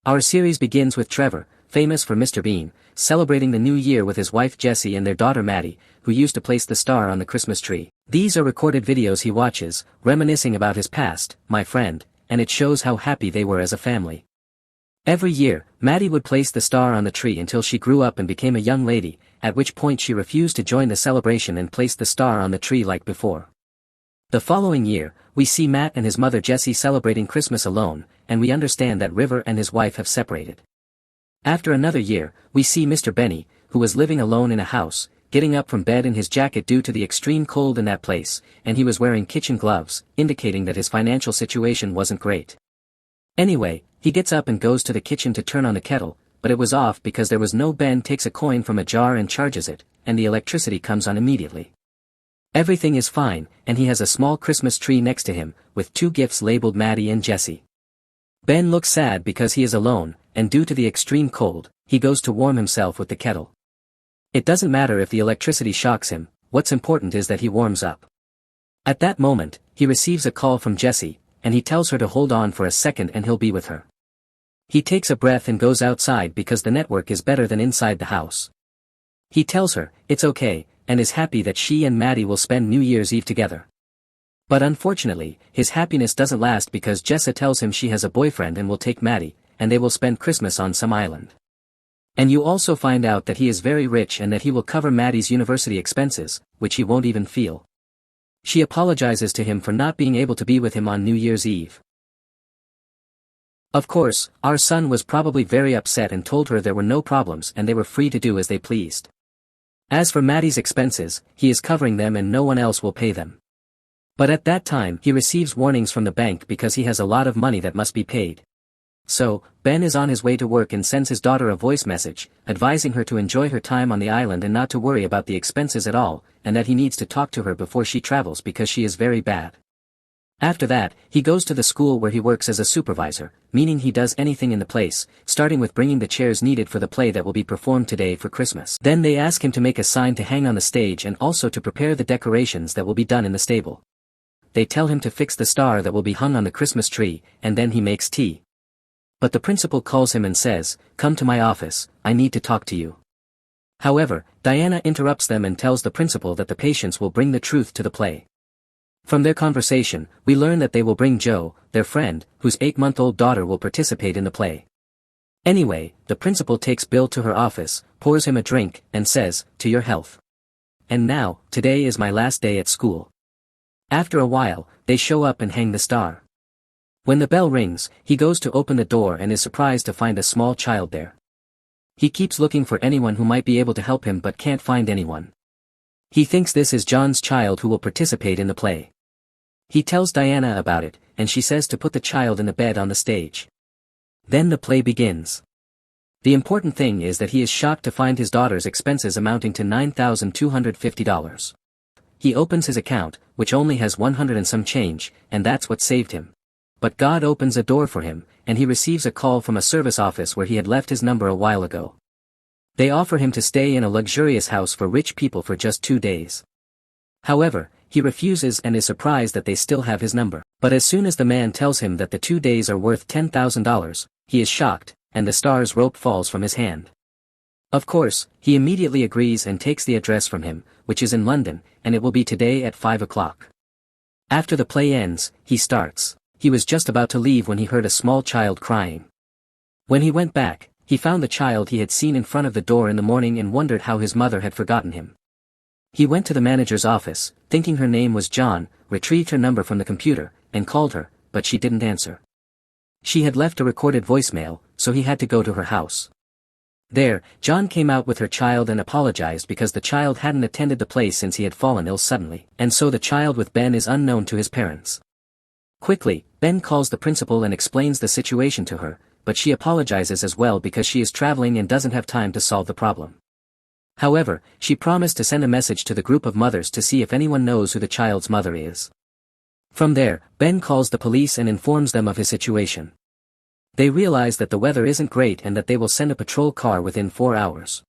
Our series begins with Trevor, famous for Mr. Bean, celebrating the new year with his wife Jessie and their daughter Maddie, who used to place the star on the Christmas tree. These are recorded videos he watches, reminiscing about his past, my friend, and it shows how happy they were as a family. Every year, Maddie would place the star on the tree until she grew up and became a young lady, at which point she refused to join the celebration and placed the star on the tree like before. The following year, we see Matt and his mother Jessie celebrating Christmas alone, and we understand that River and his wife have separated. After another year, we see Mr. Benny, who was living alone in a house, getting up from bed in his jacket due to the extreme cold in that place, and he was wearing kitchen gloves, indicating that his financial situation wasn't great. Anyway, he gets up and goes to the kitchen to turn on the kettle, but it was off because there was no. Ben takes a coin from a jar and charges it, and the electricity comes on immediately. Everything is fine, and he has a small Christmas tree next to him, with 2 gifts labeled Maddie and Jessie. Ben looks sad because he is alone, and due to the extreme cold, he goes to warm himself with the kettle. It doesn't matter if the electricity shocks him, what's important is that he warms up. At that moment, he receives a call from Jessie, and he tells her to hold on for a second and he'll be with her. He takes a breath and goes outside because the network is better than inside the house. He tells her, it's okay, and is happy that she and Maddie will spend New Year's Eve together. But unfortunately, his happiness doesn't last because Jessa tells him she has a boyfriend and will take Maddie, and they will spend Christmas on some island. And you also find out that he is very rich and that he will cover Maddie's university expenses, which he won't even feel. She apologizes to him for not being able to be with him on New Year's Eve. Of course, our son was probably very upset and told her there were no problems and they were free to do as they pleased. As for Maddie's expenses, he is covering them and no one else will pay them. But at that time he receives warnings from the bank because he has a lot of money that must be paid. So, Ben is on his way to work and sends his daughter a voice message, advising her to enjoy her time on the island and not to worry about the expenses at all, and that he needs to talk to her before she travels because she is very bad. After that, he goes to the school where he works as a supervisor, meaning he does anything in the place, starting with bringing the chairs needed for the play that will be performed today for Christmas. Then they ask him to make a sign to hang on the stage and also to prepare the decorations that will be done in the stable. They tell him to fix the star that will be hung on the Christmas tree, and then he makes tea. But the principal calls him and says, "Come to my office, I need to talk to you." However, Diana interrupts them and tells the principal that the patients will bring the truth to the play. From their conversation, we learn that they will bring Joe, their friend, whose 8-month-old daughter will participate in the play. Anyway, the principal takes Bill to her office, pours him a drink, and says, "To your health. And now, today is my last day at school." After a while, they show up and hang the star. When the bell rings, he goes to open the door and is surprised to find a small child there. He keeps looking for anyone who might be able to help him but can't find anyone. He thinks this is John's child who will participate in the play. He tells Diana about it, and she says to put the child in the bed on the stage. Then the play begins. The important thing is that he is shocked to find his daughter's expenses amounting to $9,250. He opens his account, which only has 100 and some change, and that's what saved him. But God opens a door for him, and he receives a call from a service office where he had left his number a while ago. They offer him to stay in a luxurious house for rich people for just 2 days. However, he refuses and is surprised that they still have his number. But as soon as the man tells him that the 2 days are worth $10,000, he is shocked, and the star's rope falls from his hand. Of course, he immediately agrees and takes the address from him, which is in London, and it will be today at 5 o'clock. After the play ends, he starts. He was just about to leave when he heard a small child crying. When he went back, he found the child he had seen in front of the door in the morning and wondered how his mother had forgotten him. He went to the manager's office, thinking her name was John, retrieved her number from the computer, and called her, but she didn't answer. She had left a recorded voicemail, so he had to go to her house. There, John came out with her child and apologized because the child hadn't attended the play since he had fallen ill suddenly, and so the child with Ben is unknown to his parents. Quickly, Ben calls the principal and explains the situation to her, but she apologizes as well because she is traveling and doesn't have time to solve the problem. However, she promised to send a message to the group of mothers to see if anyone knows who the child's mother is. From there, Ben calls the police and informs them of his situation. They realize that the weather isn't great and that they will send a patrol car within 4 hours.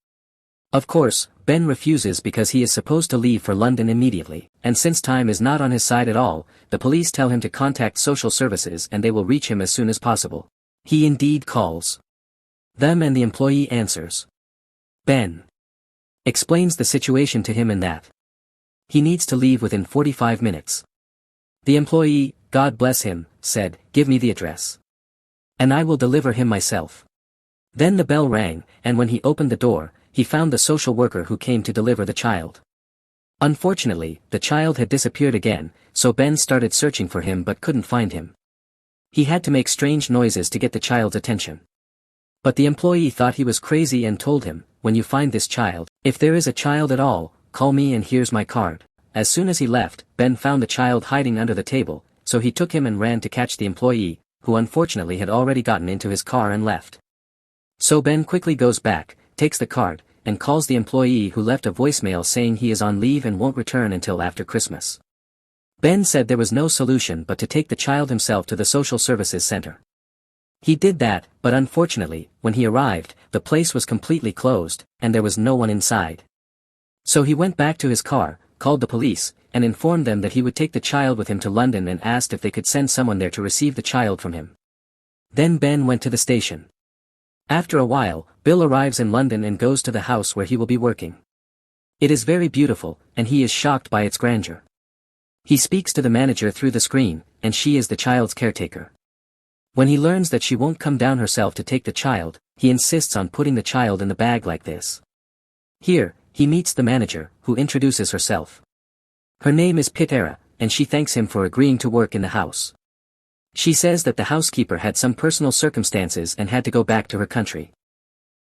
Of course, Ben refuses because he is supposed to leave for London immediately, and since time is not on his side at all, the police tell him to contact social services and they will reach him as soon as possible. He indeed calls them and the employee answers. Ben explains the situation to him and that he needs to leave within 45 minutes. The employee, God bless him, said, "Give me the address, and I will deliver him myself." Then the bell rang, and when he opened the door, he found the social worker who came to deliver the child. Unfortunately, the child had disappeared again, so Ben started searching for him but couldn't find him. He had to make strange noises to get the child's attention. But the employee thought he was crazy and told him, "When you find this child, if there is a child at all, call me and here's my card." As soon as he left, Ben found the child hiding under the table, so he took him and ran to catch the employee, who unfortunately had already gotten into his car and left. So Ben quickly goes back, takes the card, and calls the employee who left a voicemail saying he is on leave and won't return until after Christmas. Ben said there was no solution but to take the child himself to the social services center. He did that, but unfortunately, when he arrived, the place was completely closed, and there was no one inside. So he went back to his car, called the police, and informed them that he would take the child with him to London and asked if they could send someone there to receive the child from him. Then Ben went to the station. After a while, Bill arrives in London and goes to the house where he will be working. It is very beautiful, and he is shocked by its grandeur. He speaks to the manager through the screen, and she is the child's caretaker. When he learns that she won't come down herself to take the child, he insists on putting the child in the bag like this. Here, he meets the manager, who introduces herself. Her name is Pitera, and she thanks him for agreeing to work in the house. She says that the housekeeper had some personal circumstances and had to go back to her country.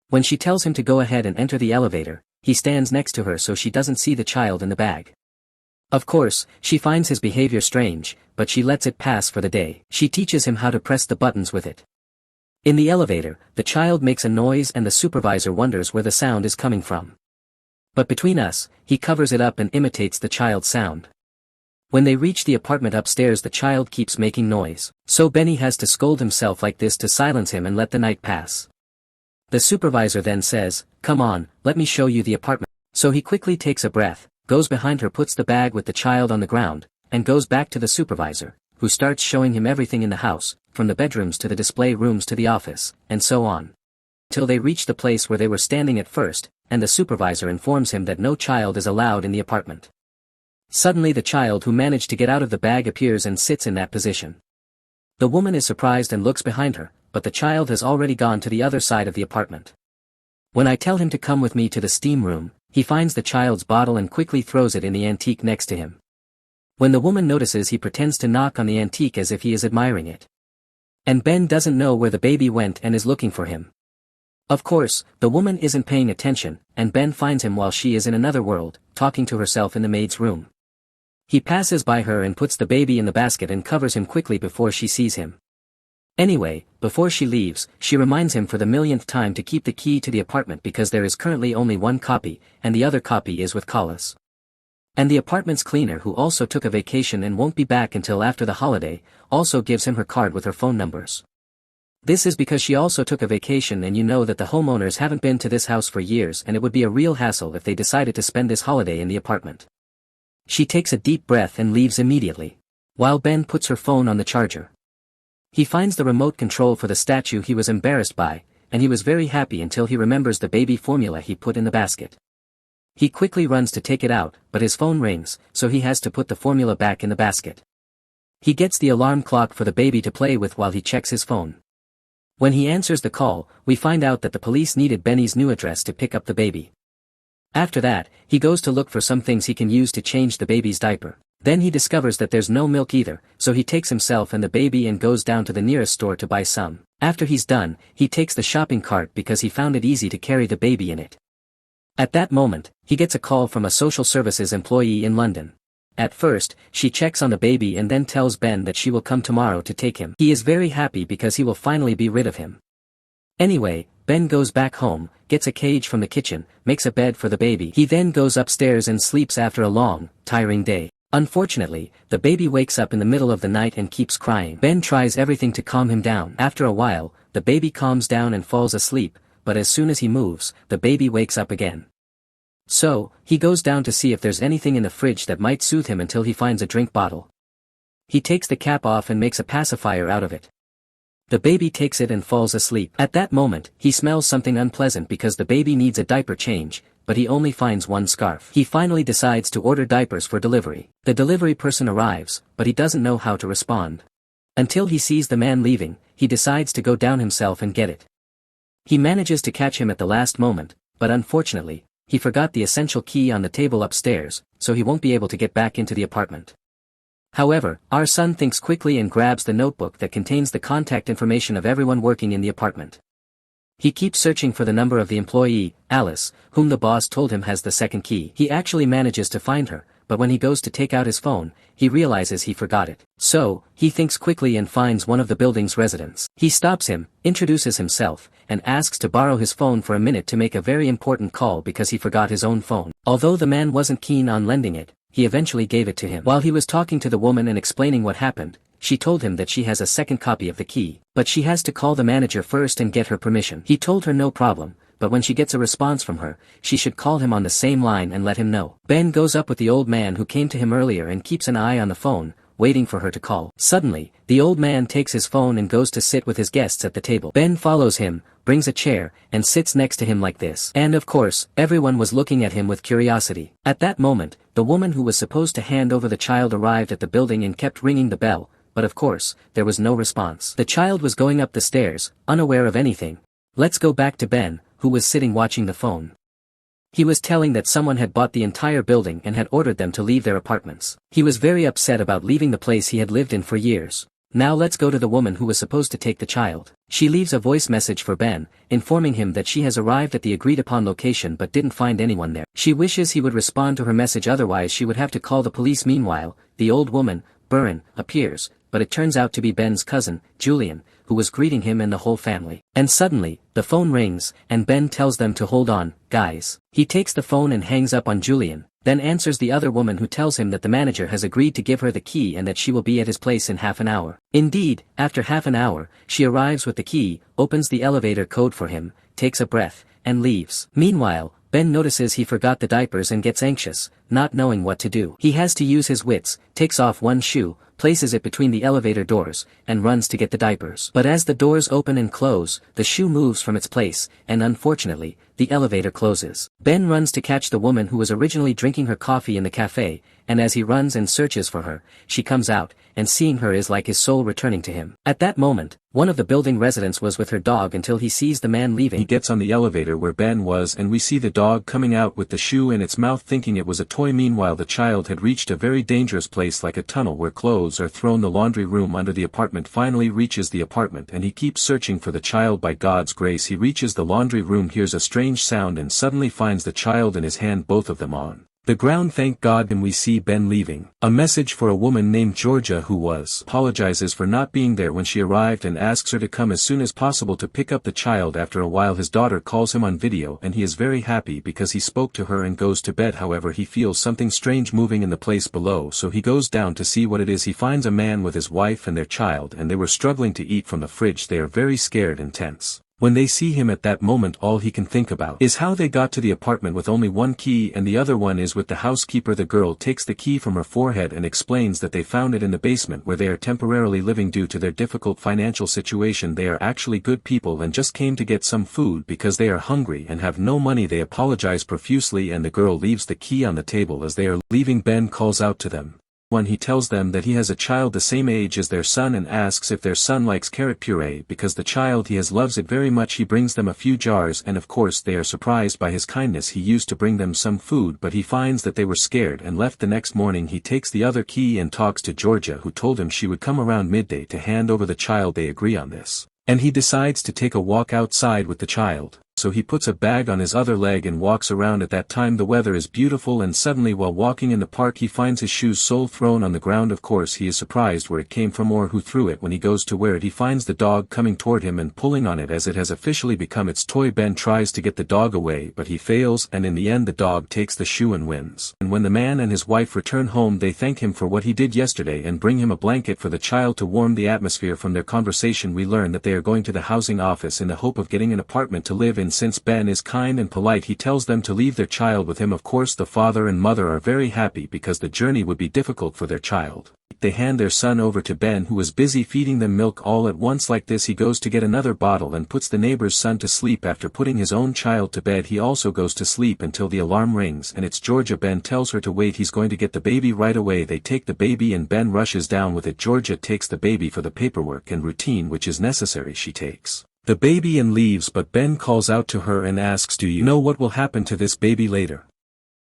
When she tells him to go ahead and enter the elevator, he stands next to her so she doesn't see the child in the bag. Of course, she finds his behavior strange, but she lets it pass for the day. She teaches him how to press the buttons with it. In the elevator, the child makes a noise and the supervisor wonders where the sound is coming from. But between us, he covers it up and imitates the child's sound. When they reach the apartment upstairs, the child keeps making noise, so Benny has to scold himself like this to silence him and let the night pass. The supervisor then says, "Come on, let me show you the apartment." So he quickly takes a breath, goes behind her, puts the bag with the child on the ground, and goes back to the supervisor, who starts showing him everything in the house, from the bedrooms to the display rooms to the office, and so on. Till they reach the place where they were standing at first, and the supervisor informs him that no child is allowed in the apartment. Suddenly the child who managed to get out of the bag appears and sits in that position. The woman is surprised and looks behind her, but the child has already gone to the other side of the apartment. When I tell him to come with me to the steam room, he finds the child's bottle and quickly throws it in the antique next to him. When the woman notices, he pretends to knock on the antique as if he is admiring it. And Ben doesn't know where the baby went and is looking for him. Of course, the woman isn't paying attention, and Ben finds him while she is in another world, talking to herself in the maid's room. He passes by her and puts the baby in the basket and covers him quickly before she sees him. Anyway, before she leaves, she reminds him for the millionth time to keep the key to the apartment because there is currently only one copy, and the other copy is with Collis. And the apartment's cleaner, who also took a vacation and won't be back until after the holiday, also gives him her card with her phone numbers. This is because she also took a vacation, and you know that the homeowners haven't been to this house for years, and it would be a real hassle if they decided to spend this holiday in the apartment. She takes a deep breath and leaves immediately, while Ben puts her phone on the charger. He finds the remote control for the statue he was embarrassed by, and he was very happy until he remembers the baby formula he put in the basket. He quickly runs to take it out, but his phone rings, so he has to put the formula back in the basket. He gets the alarm clock for the baby to play with while he checks his phone. When he answers the call, we find out that the police needed Benny's new address to pick up the baby. After that, he goes to look for some things he can use to change the baby's diaper. Then he discovers that there's no milk either, so he takes himself and the baby and goes down to the nearest store to buy some. After he's done, he takes the shopping cart because he found it easy to carry the baby in it. At that moment, he gets a call from a social services employee in London. At first, she checks on the baby and then tells Ben that she will come tomorrow to take him. He is very happy because he will finally be rid of him. Anyway, Ben goes back home, gets a cage from the kitchen, makes a bed for the baby. He then goes upstairs and sleeps after a long, tiring day. Unfortunately, the baby wakes up in the middle of the night and keeps crying. Ben tries everything to calm him down. After a while, the baby calms down and falls asleep, but as soon as he moves, the baby wakes up again. So, he goes down to see if there's anything in the fridge that might soothe him until he finds a drink bottle. He takes the cap off and makes a pacifier out of it. The baby takes it and falls asleep. At that moment, he smells something unpleasant because the baby needs a diaper change, but he only finds one scarf. He finally decides to order diapers for delivery. The delivery person arrives, but he doesn't know how to respond. Until he sees the man leaving, he decides to go down himself and get it. He manages to catch him at the last moment, but unfortunately, he forgot the essential key on the table upstairs, so he won't be able to get back into the apartment. However, our son thinks quickly and grabs the notebook that contains the contact information of everyone working in the apartment. He keeps searching for the number of the employee, Alice, whom the boss told him has the second key. He actually manages to find her, but when he goes to take out his phone, he realizes he forgot it. So, he thinks quickly and finds one of the building's residents. He stops him, introduces himself, and asks to borrow his phone for a minute to make a very important call because he forgot his own phone. Although the man wasn't keen on lending it, he eventually gave it to him. While he was talking to the woman and explaining what happened, she told him that she has a second copy of the key, but she has to call the manager first and get her permission. He told her no problem, but when she gets a response from her, she should call him on the same line and let him know. Ben goes up with the old man who came to him earlier and keeps an eye on the phone, waiting for her to call. Suddenly, the old man takes his phone and goes to sit with his guests at the table. Ben follows him, brings a chair, and sits next to him like this. And of course, everyone was looking at him with curiosity. At that moment, the woman who was supposed to hand over the child arrived at the building and kept ringing the bell, but of course, there was no response. The child was going up the stairs, unaware of anything. Let's go back to Ben, who was sitting watching the phone. He was telling that someone had bought the entire building and had ordered them to leave their apartments. He was very upset about leaving the place he had lived in for years. Now let's go to the woman who was supposed to take the child. She leaves a voice message for Ben, informing him that she has arrived at the agreed-upon location but didn't find anyone there. She wishes he would respond to her message, otherwise she would have to call the police. Meanwhile, the old woman, Burin, appears, but it turns out to be Ben's cousin, Julian, who was greeting him and the whole family. And suddenly, the phone rings, and Ben tells them to hold on, guys. He takes the phone and hangs up on Julian, then answers the other woman who tells him that the manager has agreed to give her the key and that she will be at his place in half an hour. Indeed, after half an hour, she arrives with the key, opens the elevator code for him, takes a breath, and leaves. Meanwhile, Ben notices he forgot the diapers and gets anxious, not knowing what to do. He has to use his wits, takes off one shoe, places it between the elevator doors, and runs to get the diapers. But as the doors open and close, the shoe moves from its place, and unfortunately, the elevator closes. Ben runs to catch the woman who was originally drinking her coffee in the cafe, and as he runs and searches for her, she comes out, and seeing her is like his soul returning to him. At that moment, one of the building residents was with her dog until he sees the man leaving. He gets on the elevator where Ben was and we see the dog coming out with the shoe in its mouth thinking it was a toy. Meanwhile, the child had reached a very dangerous place like a tunnel where clothes are thrown. The laundry room under the apartment finally reaches the apartment and he keeps searching for the child. By God's grace he reaches the laundry room, hears a strange sound and suddenly finds the child in his hand, both of them on the ground. Thank God. And we see Ben leaving. A message for a woman named Georgia who apologizes for not being there when she arrived and asks her to come as soon as possible to pick up the child. After a while his daughter calls him on video and he is very happy because he spoke to her and goes to bed. However, he feels something strange moving in the place below, so he goes down to see what it is. He finds a man with his wife and their child and they were struggling to eat from the fridge. They are very scared and tense. When they see him at that moment, all he can think about is how they got to the apartment with only one key and the other one is with the housekeeper. The girl takes the key from her forehead and explains that they found it in the basement where they are temporarily living due to their difficult financial situation. They are actually good people and just came to get some food because they are hungry and have no money. They apologize profusely and the girl leaves the key on the table. As they are leaving, Ben calls out to them. When he tells them that he has a child the same age as their son and asks if their son likes carrot puree because the child he has loves it very much. He brings them a few jars and of course they are surprised by his kindness. He used to bring them some food but he finds that they were scared and left. The next morning he takes the other key and talks to Georgia, who told him she would come around midday to hand over the child. They agree on this. And he decides to take a walk outside with the child. So he puts a bag on his other leg and walks around. At that time the weather is beautiful and suddenly while walking in the park he finds his shoes sole thrown on the ground. Of course he is surprised where it came from or who threw it. When he goes to wear it he finds the dog coming toward him and pulling on it as it has officially become its toy. Ben tries to get the dog away but he fails and in the end the dog takes the shoe and wins. And when the man and his wife return home they thank him for what he did yesterday and bring him a blanket for the child to warm the atmosphere. From their conversation we learn that they are going to the housing office in the hope of getting an apartment to live in. and since Ben is kind and polite he tells them to leave their child with him. Of course the father and mother are very happy because the journey would be difficult for their child. They hand their son over to Ben who is busy feeding them milk all at once. Like this he goes to get another bottle and puts the neighbor's son to sleep. After putting his own child to bed he also goes to sleep until the alarm rings and it's Georgia. Ben tells her to wait, he's going to get the baby right away. They take the baby and Ben rushes down with it. Georgia takes the baby for the paperwork and routine which is necessary. She takes the baby and leaves, but Ben calls out to her and asks, "Do you know what will happen to this baby later?"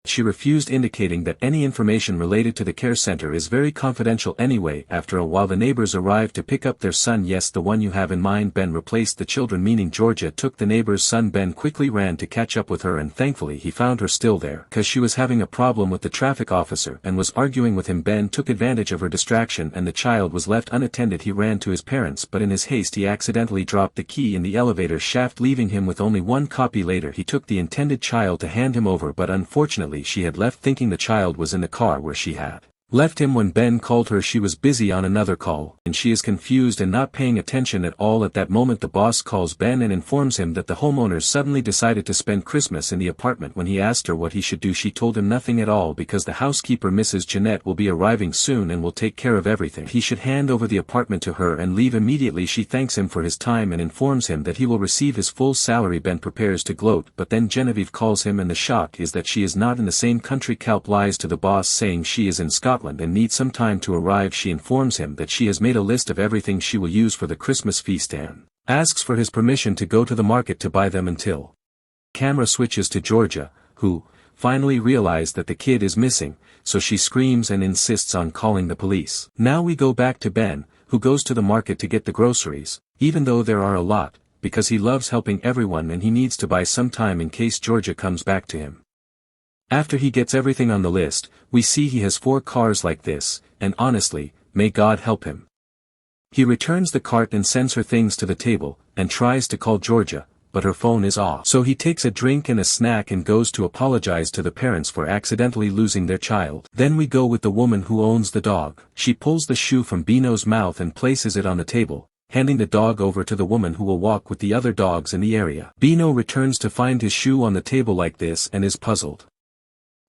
She refused, indicating that any information related to the care center is very confidential anyway. After a while the neighbors arrive to pick up their son. "Yes, the one you have in mind." Ben replaced the children, meaning Georgia took the neighbor's son. Ben quickly ran to catch up with her and thankfully he found her still there, cause she was having a problem with the traffic officer and was arguing with him. Ben took advantage of her distraction and the child was left unattended. He ran to his parents, but in his haste he accidentally dropped the key in the elevator shaft, leaving him with only one copy. Later he took the intended child to hand him over, but unfortunately she had left, thinking the child was in the car where she had left him. When Ben called her she was busy on another call, and she is confused and not paying attention at all. At that moment the boss calls Ben and informs him that the homeowners suddenly decided to spend Christmas in the apartment. When he asked her what he should do she told him nothing at all because the housekeeper Mrs. Jeanette will be arriving soon and will take care of everything. He should hand over the apartment to her and leave immediately. She thanks him for his time and informs him that he will receive his full salary. Ben prepares to gloat, but then Genevieve calls him and the shock is that she is not in the same country. Calp lies to the boss saying she is in Scotland and needs some time to arrive. She informs him that she has made a list of everything she will use for the Christmas feast and asks for his permission to go to the market to buy them until camera switches to Georgia, who finally realized that the kid is missing, so she screams and insists on calling the police. Now we go back to Ben, who goes to the market to get the groceries, even though there are a lot, because he loves helping everyone and he needs to buy some time in case Georgia comes back to him. After he gets everything on the list, we see he has 4 cars like this, and honestly, may God help him. He returns the cart and sends her things to the table, and tries to call Georgia, but her phone is off. So he takes a drink and a snack and goes to apologize to the parents for accidentally losing their child. Then we go with the woman who owns the dog. She pulls the shoe from Bino's mouth and places it on the table, handing the dog over to the woman who will walk with the other dogs in the area. Bino returns to find his shoe on the table like this and is puzzled.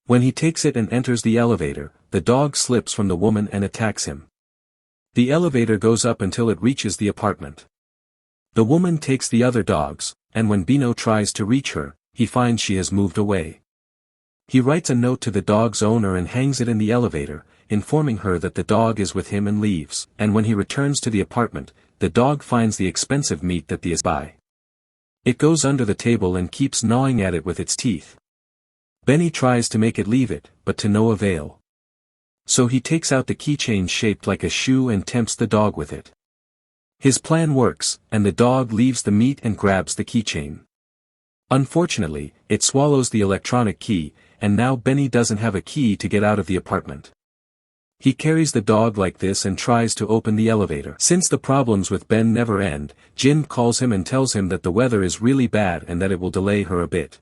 When he takes it and enters the elevator, the dog slips from the woman and attacks him. The elevator goes up until it reaches the apartment. The woman takes the other dogs, and when Bino tries to reach her, he finds she has moved away. He writes a note to the dog's owner and hangs it in the elevator, informing her that the dog is with him and leaves. And when he returns to the apartment, the dog finds the expensive meat that he is by. It goes under the table and keeps gnawing at it with its teeth. Benny tries to make it leave it, but to no avail. So he takes out the keychain shaped like a shoe and tempts the dog with it. His plan works, and the dog leaves the meat and grabs the keychain. Unfortunately, it swallows the electronic key, and now Benny doesn't have a key to get out of the apartment. He carries the dog like this and tries to open the elevator. Since the problems with Ben never end, Jin calls him and tells him that the weather is really bad and that it will delay her a bit.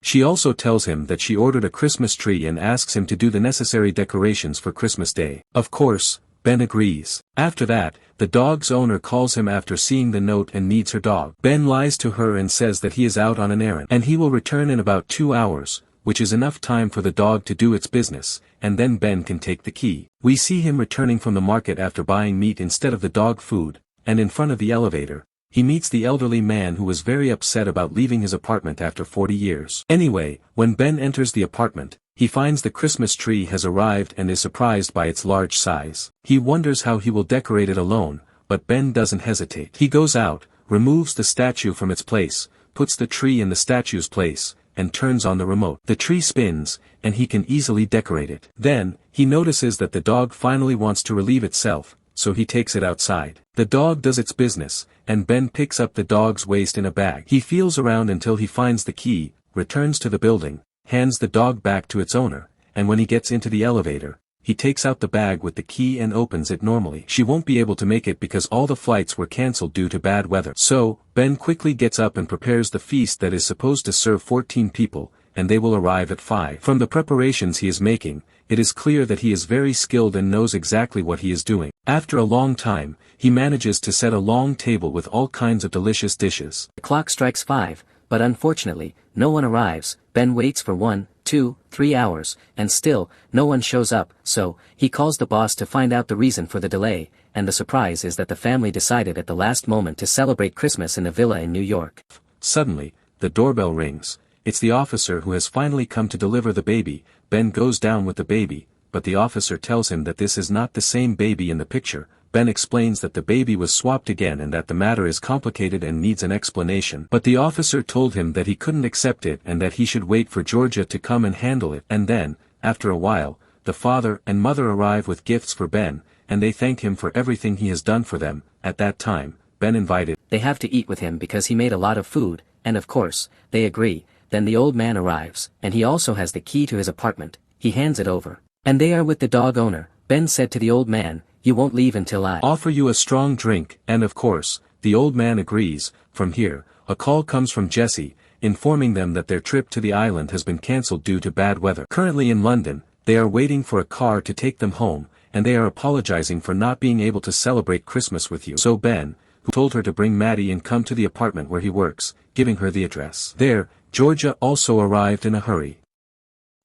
She also tells him that she ordered a Christmas tree and asks him to do the necessary decorations for Christmas Day. Of course, Ben agrees. After that, the dog's owner calls him after seeing the note and needs her dog. Ben lies to her and says that he is out on an errand and he will return in about 2 hours, which is enough time for the dog to do its business, and then Ben can take the key. We see him returning from the market after buying meat instead of the dog food, and in front of the elevator, he meets the elderly man who was very upset about leaving his apartment after 40 years. Anyway, when Ben enters the apartment, he finds the Christmas tree has arrived and is surprised by its large size. He wonders how he will decorate it alone, but Ben doesn't hesitate. He goes out, removes the statue from its place, puts the tree in the statue's place, and turns on the remote. The tree spins, and he can easily decorate it. Then, he notices that the dog finally wants to relieve itself, so he takes it outside. The dog does its business, and Ben picks up the dog's waste in a bag. He feels around until he finds the key, returns to the building, hands the dog back to its owner, and when he gets into the elevator, he takes out the bag with the key and opens it normally. She won't be able to make it because all the flights were cancelled due to bad weather. So, Ben quickly gets up and prepares the feast that is supposed to serve 14 people, and they will arrive at 5. From the preparations he is making, it is clear that he is very skilled and knows exactly what he is doing. After a long time, he manages to set a long table with all kinds of delicious dishes. The clock strikes 5, but unfortunately, no one arrives. Ben waits for 1, 2, 3 hours, and still, no one shows up, so, he calls the boss to find out the reason for the delay, and the surprise is that the family decided at the last moment to celebrate Christmas in a villa in New York. Suddenly, the doorbell rings. It's the officer who has finally come to deliver the baby. Ben goes down with the baby, but the officer tells him that this is not the same baby in the picture. Ben explains that the baby was swapped again and that the matter is complicated and needs an explanation. But the officer told him that he couldn't accept it and that he should wait for Georgia to come and handle it. And then, after a while, the father and mother arrive with gifts for Ben, and they thank him for everything he has done for them. At that time, Ben invited They have to eat with him because he made a lot of food, and of course, they agree. Then the old man arrives, and he also has the key to his apartment. He hands it over. And they are with the dog owner. Ben said to the old man, "You won't leave until I offer you a strong drink," and of course, the old man agrees. From here, a call comes from Jesse, informing them that their trip to the island has been cancelled due to bad weather. Currently in London, they are waiting for a car to take them home, and they are apologizing for not being able to celebrate Christmas with you. So Ben, who told her to bring Maddie and come to the apartment where he works, giving her the address. There, Georgia also arrived in a hurry.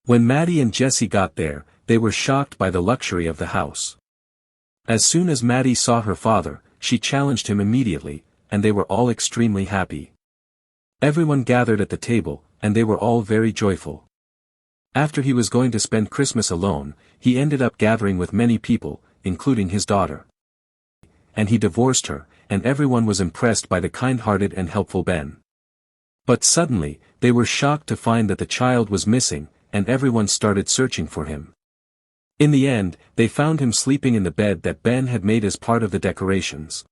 When Maddie and Jesse got there, they were shocked by the luxury of the house. As soon as Maddie saw her father, she challenged him immediately, and they were all extremely happy. Everyone gathered at the table, and they were all very joyful. After he was going to spend Christmas alone, he ended up gathering with many people, including his daughter. And he divorced her, and everyone was impressed by the kind-hearted and helpful Ben. But suddenly, they were shocked to find that the child was missing, and everyone started searching for him. In the end, they found him sleeping in the bed that Ben had made as part of the decorations.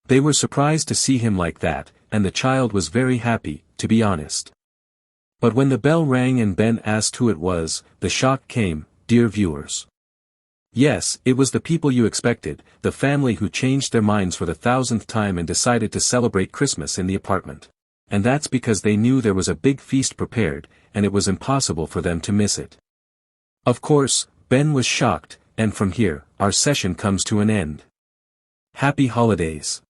They were surprised to see him like that, and the child was very happy, to be honest. But when the bell rang and Ben asked who it was, the shock came, dear viewers. Yes, it was the people you expected, the family who changed their minds for the 1000th time and decided to celebrate Christmas in the apartment. And that's because they knew there was a big feast prepared, and it was impossible for them to miss it. Of course, Ben was shocked, and from here, our session comes to an end. Happy holidays.